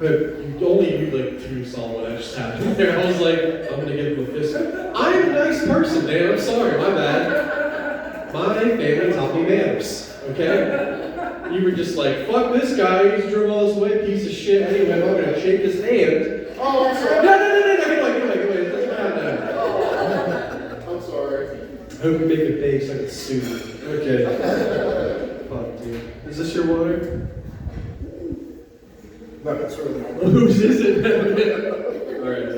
Only you like two saw what I just happened there. I was like, I'm gonna give him a fist. I'm a nice person, Dan. I'm sorry, my bad. My family taught me manners, okay? You were just like, fuck this guy, he's driven all this way, piece of shit. Anyway, I'm gonna shake his hand. Oh, I'm sorry. No, get away. Let's calm down. I'm sorry. I hope you make it big so I can sue you. Okay. Fuck, dude. Is this your water? No, that's really not. Whose is it? Alright.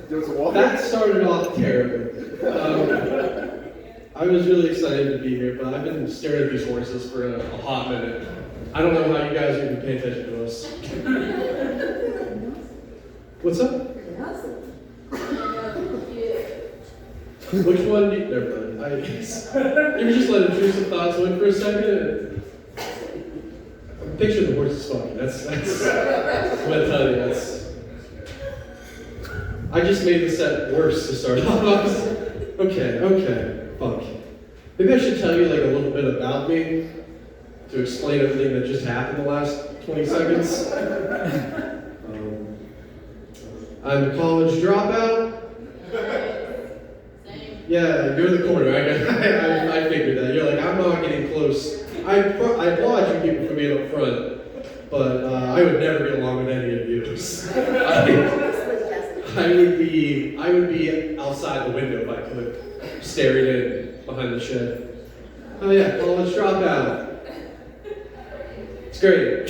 There was a water. That started off terribly. I was really excited to be here, but I've been staring at these horses for a hot minute. I don't know how you guys are even paying attention to us. What's up? Which one? Never mind. You were just letting intrusive thoughts win for a second. Picture the horse is fucking. That's I'm gonna tell you, I just made the set worse to start off. Okay, fuck. Maybe I should tell you like a little bit about me to explain everything that just happened the last 20 seconds. I'm a college dropout. Yeah, you're the corner. I figured that. You're like, I'm not getting close. I applaud you people for being up front, but I would never get along with any of you. I would be outside the window if I could, staring in behind the shed. Oh yeah, college dropout. It's great.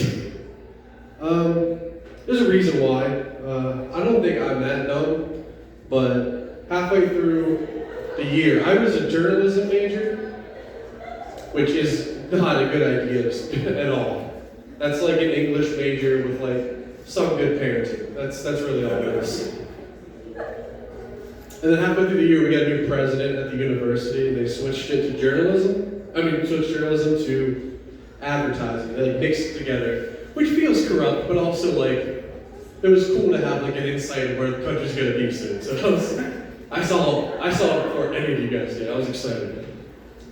There's a reason why. I don't think I'm that dumb, but halfway through the year, I was a journalism major, which is not a good idea at all. That's like an English major with like some good parenting. That's really all it is. And then halfway through the year, we got a new president at the university. They switched it to journalism. Switched journalism to advertising. They like mixed it together, which feels corrupt, but also like it was cool to have like an insight of where the country's gonna be soon. So I saw it before any of you guys did. I was excited.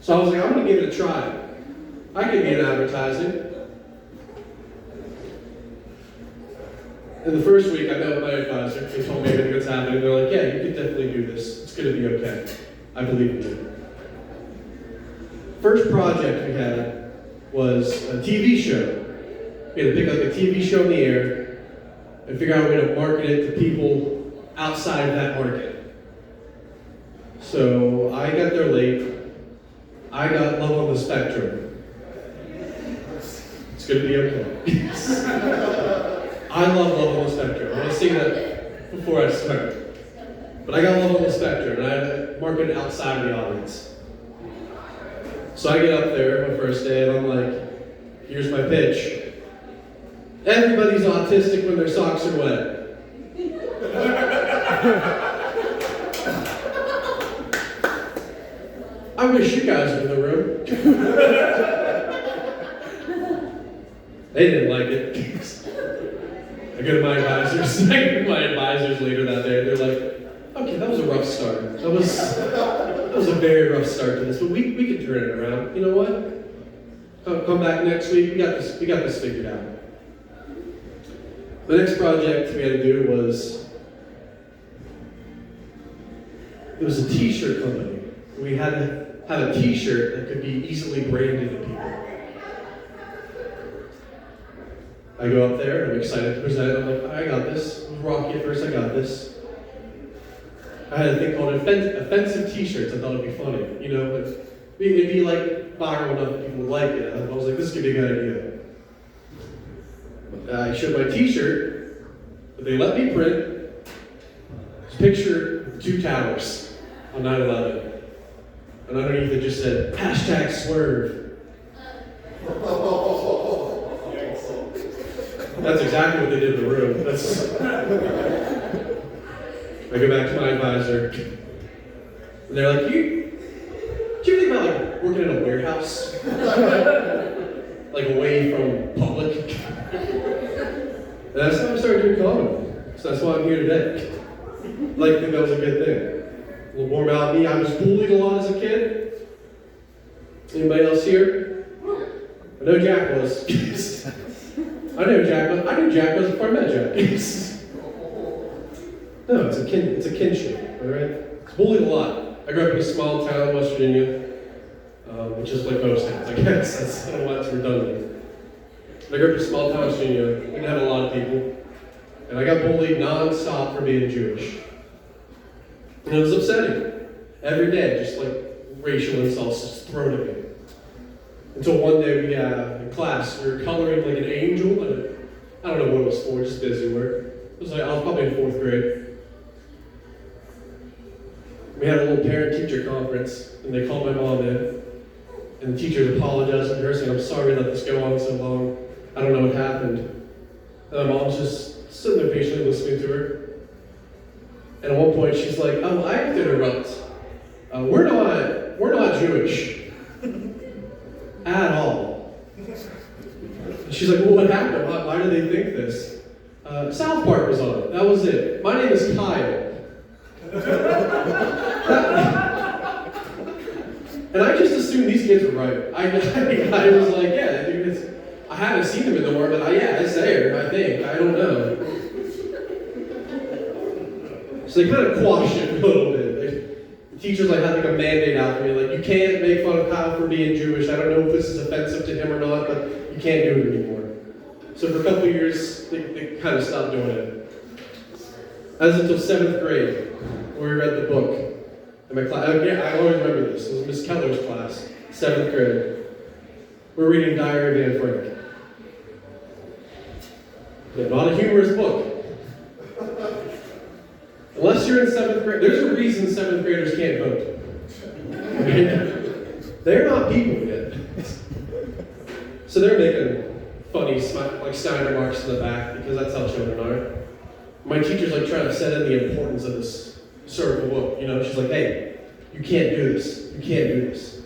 So I was like, I'm gonna give it a try. I could be in advertising. In the first week, I met with my advisor. They told me everything that's happening. They're like, yeah, you can definitely do this. It's gonna be okay. I believe in you. First project we had was a TV show. We had to pick like a TV show in the air and figure out a way to market it to people outside of that market. So I got there late. I got Love on the Spectrum. It's gonna be okay. I love Love on the Spectrum. I'm gonna sing that before I start. But I got Love on the Spectrum, and I had to market it outside of the audience. So I get up there my first day, and I'm like, here's my pitch. Everybody's autistic when their socks are wet. I wish you guys were in the room. They didn't like it. I go to my advisors. Later that day. They're like, okay, that was a rough start. That was a very rough start to this, but we can turn it around. You know what? Come back next week. We got this figured out. The next project we had to do was it was a t-shirt company. We had to have a t-shirt that could be easily branded to people. I go up there, I'm excited to present it. I'm like, I got this. Rocky at first, I got this. I had a thing called offensive t-shirts. I thought it'd be funny, but it'd be like viral enough that people would like it. I was like, this could be a good idea. I showed my t-shirt, but they let me print a picture of 2 towers on 9/11. And underneath it just said, #swerve. That's exactly what they did in the room. I go back to my advisor, and they're like, do you think about like working in a warehouse? Like away from public? And that's how I started doing comedy. So that's why I'm here today. I think that was a good thing. A little more about me. I was bullied a lot as a kid. Anybody else here? I know Jack was. I knew Jack was before I met Jack. No, it's a kinship, all right? It's bullied a lot. I grew up in a small town in West Virginia, which is like most towns, I guess. I don't know why it's redundant. I grew up in a small town in West Virginia. We didn't have a lot of people. And I got bullied non-stop for being Jewish. And it was upsetting. Every day, just like racial insults just thrown at me. Until one day we in class, we were coloring like an angel, but I don't know what it was for, just busy work. It was like, I was probably in 4th grade. We had a little parent-teacher conference, and they called my mom in. And the teachers apologized to her, saying, I'm sorry to let this go on so long. I don't know what happened. And my mom's just sitting there patiently listening to her. And at one point, she's like, oh, I have to interrupt. We're not Jewish. At all. She's like, well, what happened? Why do they think this? South Park was on it. That was it. My name is Kyle. And I just assumed these kids were right. I was like, yeah, dude, I haven't seen them in the war, but it's there, I think. I don't know. So they kind of quashed it a little bit. The teachers had like a mandate out for me, like, you can't make fun of Kyle for being Jewish. I don't know if this is offensive to him or not, but you can't do it anymore. So for a couple of years, they kind of stopped doing it. As until 7th grade, where we read the book. In my class, I always remember this. It was Miss Keller's class, 7th grade. We're reading Diary of Anne Frank. Yeah, not a humorous book. Unless you're in 7th grade, there's a reason 7th graders can't vote. Okay? They're not people yet. So they're making funny, like Steiner marks in the back, because that's how children are. My teacher's trying to set in the importance of this historical book. She's like, hey, you can't do this. You can't do this.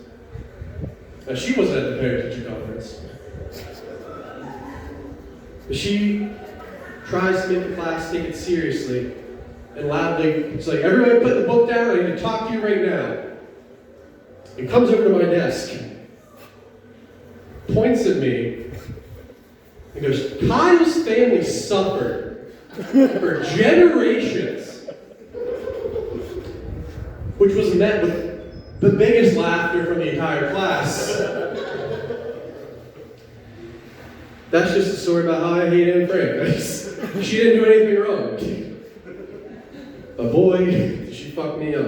Now, she wasn't at the parent-teacher conference. But she tries to make the class take it seriously. And loudly, it's like, everybody put the book down, I need to talk to you right now. And comes over to my desk, points at me, and goes, Kyle's family suffered for generations, which was met with the biggest laughter from the entire class. That's just a story about how I hate Anne Frank. She didn't do anything wrong. But boy, did she fuck me up.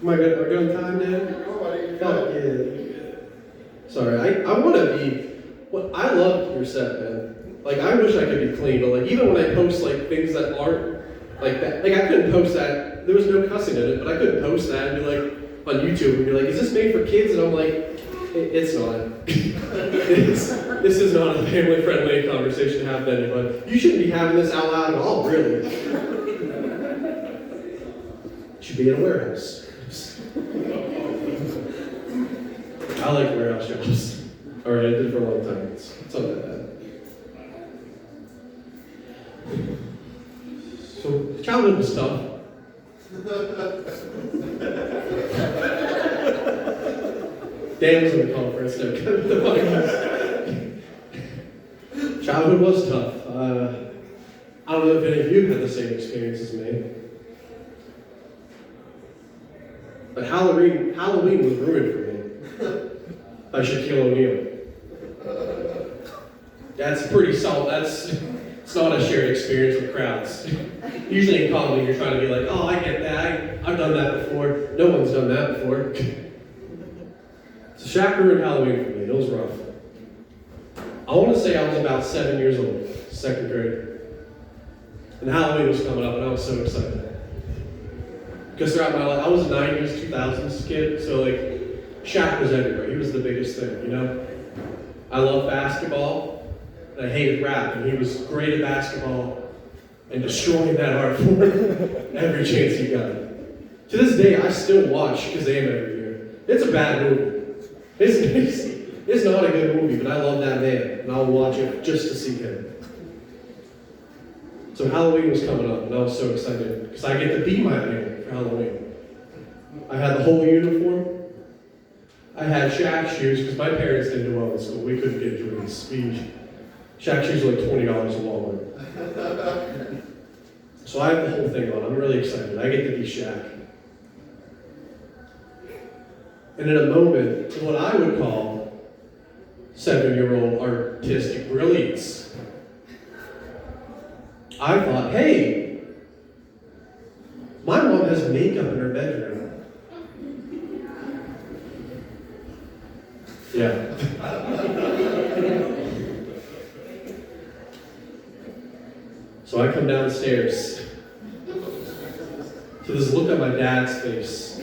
Am I good on time, Dan? Fuck yeah. Sorry, I want to be. I love your set, man. I wish I could be clean, but even when I post things that aren't like that, I couldn't post that. There was no cussing in it, but I couldn't post that and be on YouTube and be like, is this made for kids? And I'm like, it's not. This is not a family-friendly conversation to have with anybody. You shouldn't be having this out loud at all, really. You should be in a warehouse. I like warehouse jobs. Alright, I did for a long time. It's not that bad. So, childhood was tough. Dan was in the conference. Childhood was tough. I don't know if any of you had the same experience as me. But Halloween was ruined for me. By Shaquille O'Neal. That's pretty solid. It's not a shared experience with crowds. Usually in comedy, you're trying to be like, oh, I get that. I've done that before. No one's done that before. So Shaq ruined Halloween for me. It was rough. I want to say I was about 7 years old, 2nd grade. And Halloween was coming up, and I was so excited. Because throughout my life, I was a 90s, 2000s kid, so Shaq was everywhere. He was the biggest thing, I love basketball, and I hated rap, and he was great at basketball and destroying that art form every chance he got. To this day, I still watch Kazam every year. It's a bad movie. It's not a good movie, but I love that man, and I'll watch it just to see him. So Halloween was coming up, and I was so excited, because I get to be my man for Halloween. I had the whole uniform. I had Shaq shoes because my parents didn't do well in school. We couldn't get Jordans. Shaq shoes were like $20 at Walmart. So I have the whole thing on. I'm really excited. I get to be Shaq. And in a moment, what I would call 7-year-old artistic brilliance, I thought, hey, my mom has makeup in her bedroom. Yeah. So I come downstairs to this look on my dad's face.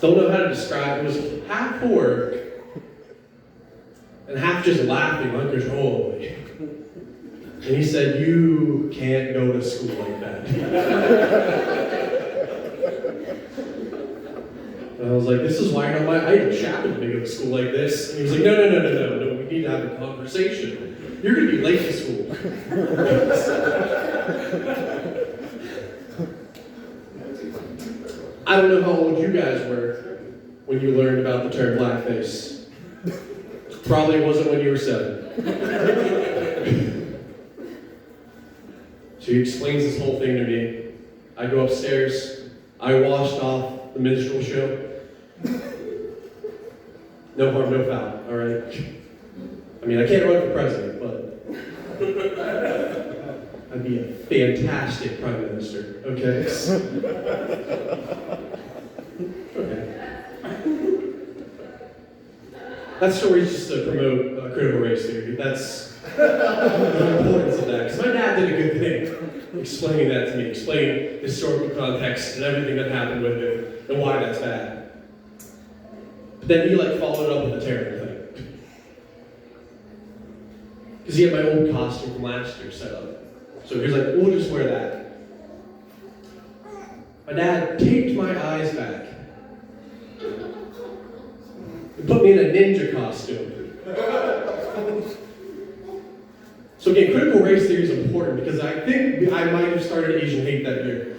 Don't know how to describe it. It was half horror and half just laughing uncontrollably. And he said, "You can't go to school like that." And I was like, "This is why you're not my idol. Shaq would go to school like this." And he was like, No, we need to have a conversation. You're going to be late to school. I don't know how old you guys were when you learned about the term blackface. Probably wasn't when you were 7. So he explains this whole thing to me. I go upstairs. I washed off the minstrel show. No harm, no foul, all right? I mean, I can't run for president, but I'd be a fantastic prime minister, okay? Okay. That story's just to promote critical race theory. That's the importance of that. Because my dad did a good thing explaining that to me, explaining historical context and everything that happened with it and why that's bad. But then he followed up with a terrible thing. Because he had my old costume from last year set up. So he was like, "We'll just wear that." My dad taped my eyes back and put me in a ninja costume. So again, critical race theory is important because I think I might have started Asian hate that year.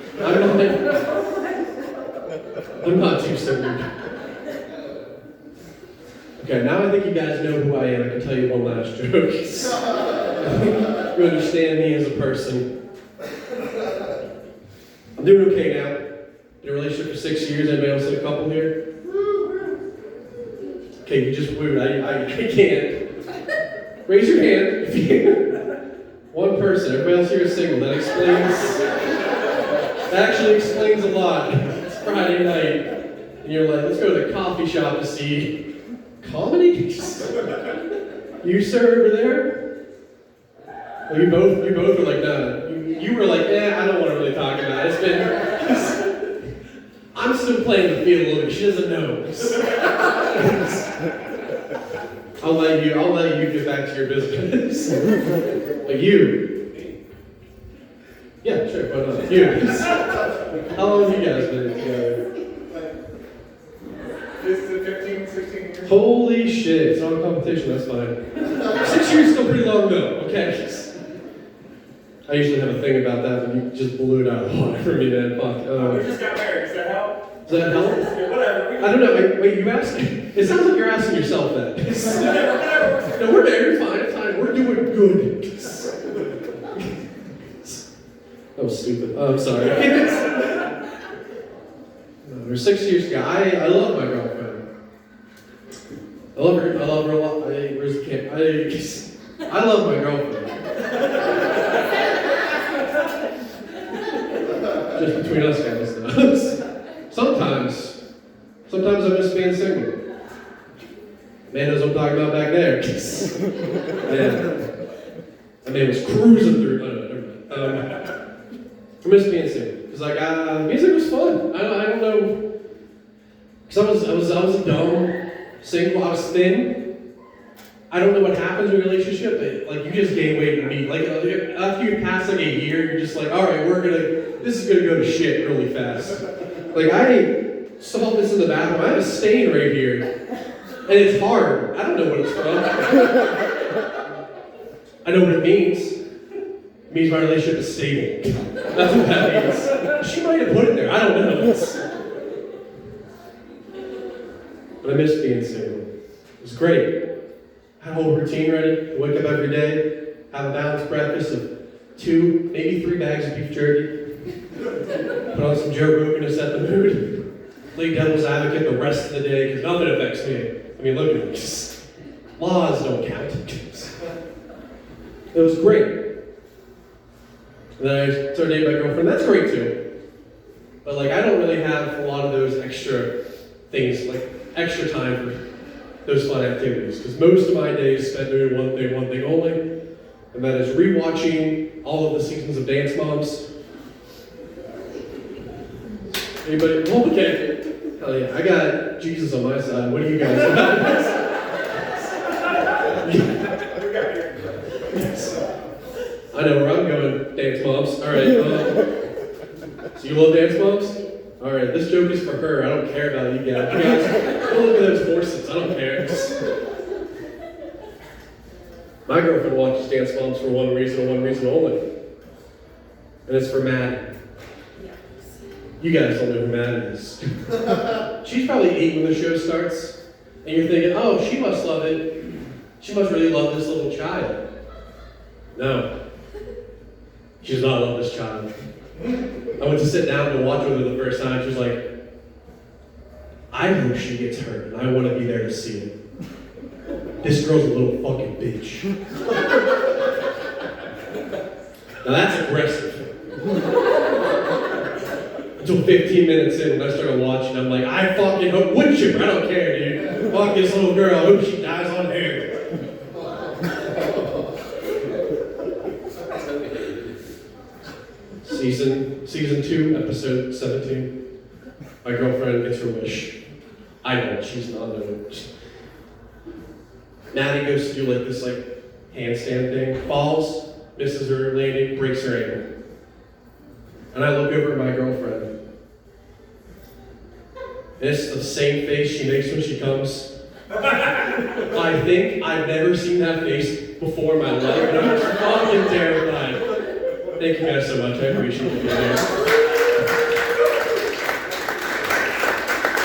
I'm not too certain. Okay, now I think you guys know who I am. I can tell you one last joke. I think you understand me as a person. I'm doing okay now. Been in a relationship for 6 years. Anybody else in a couple here? Okay, you just wooed. I can't. Raise your hand if you. One person. Everybody else here is single. That actually explains a lot. It's Friday night, and you're like, let's go to the coffee shop to see comedy? You, sir, over there? Well, you both were like, no. You were like, I don't want to really talk about it. It's been. I'm still playing the field a little bit. She doesn't know. I'll let you get back to your business. But you. Yeah, sure, why not? You. How long have you guys been together? 15, 16 years. Holy shit, it's not a competition, that's fine. 6 years is still pretty long though, okay. I usually have a thing about that, but you just blew it out of the water for me, man. Fuck. We just got married, does that help? Does that help? Yeah, whatever. I don't know, wait, you asked me? It sounds like you're asking yourself that. No, we're there, you're fine, it's fine, we're doing good. That was stupid. Oh, I'm sorry. We're 6 years ago. I love my girlfriend. I love her a lot. Where's the camera? I love my girlfriend. Just between us guys, though. Sometimes I miss being single. Man knows what I'm talking about back there. Man, that man was cruising through. I miss being single. Because music was fun. I don't know. Because I was a dumb single. I was thin. I don't know what happens in a relationship, but you just gain weight and meet. After you pass a year, you're just like, all right, this is gonna go to shit really fast. I saw this in the bathroom. I have a stain right here, and it's hard. I don't know what it's from. I know what it means. It means my relationship is stable. That's what that means. She might have put it there. I don't know. But I missed being single. It was great. I had a whole routine ready. I wake up every day, have a balanced breakfast of 2, maybe 3 bags of beef jerky, put on some Joe Rogan to set the mood, play devil's advocate the rest of the day because nothing affects me. I mean, look at this. Laws don't count. It was great. And then I started dating my girlfriend. That's great too. But like, I don't really have a lot of those extra things, like extra time for those fun activities. Because most of my days spent doing one thing only, and that is rewatching all of the seasons of Dance Moms. Anybody? Oh, okay. Hell yeah. I got Jesus on my side. What do you guys got? I know where I'm going, Dance Moms. All right. So you love Dance Moms? All right. This joke is for her. I don't care about you guys. You guys, go look at those horses. I don't care. My girlfriend watches Dance Moms for one reason and one reason only. And it's for Maddie. You guys don't know who Maddie is. She's probably 8 when the show starts. And you're thinking, oh, she must love it. She must really love this little child. No. She does not love this child. I went to sit down to watch with her the first time. She was like, I hope she gets hurt, and I want to be there to see it. This girl's a little fucking bitch. Now that's aggressive. Until 15 minutes in, when I started watching, I'm like, I fucking hope wood chipper. I don't care, dude. Fuck this little girl. I hope she dies on hair. Season 2, episode 17. My girlfriend gets her wish. I don't. She's not doing it. Maddie goes to do like this handstand thing, falls, misses her landing, breaks her ankle. And I look over at my girlfriend. And it's the same face she makes when she comes. I think I've never seen that face before in my life, and I'm fucking terrified. Thank you guys so much. I appreciate it.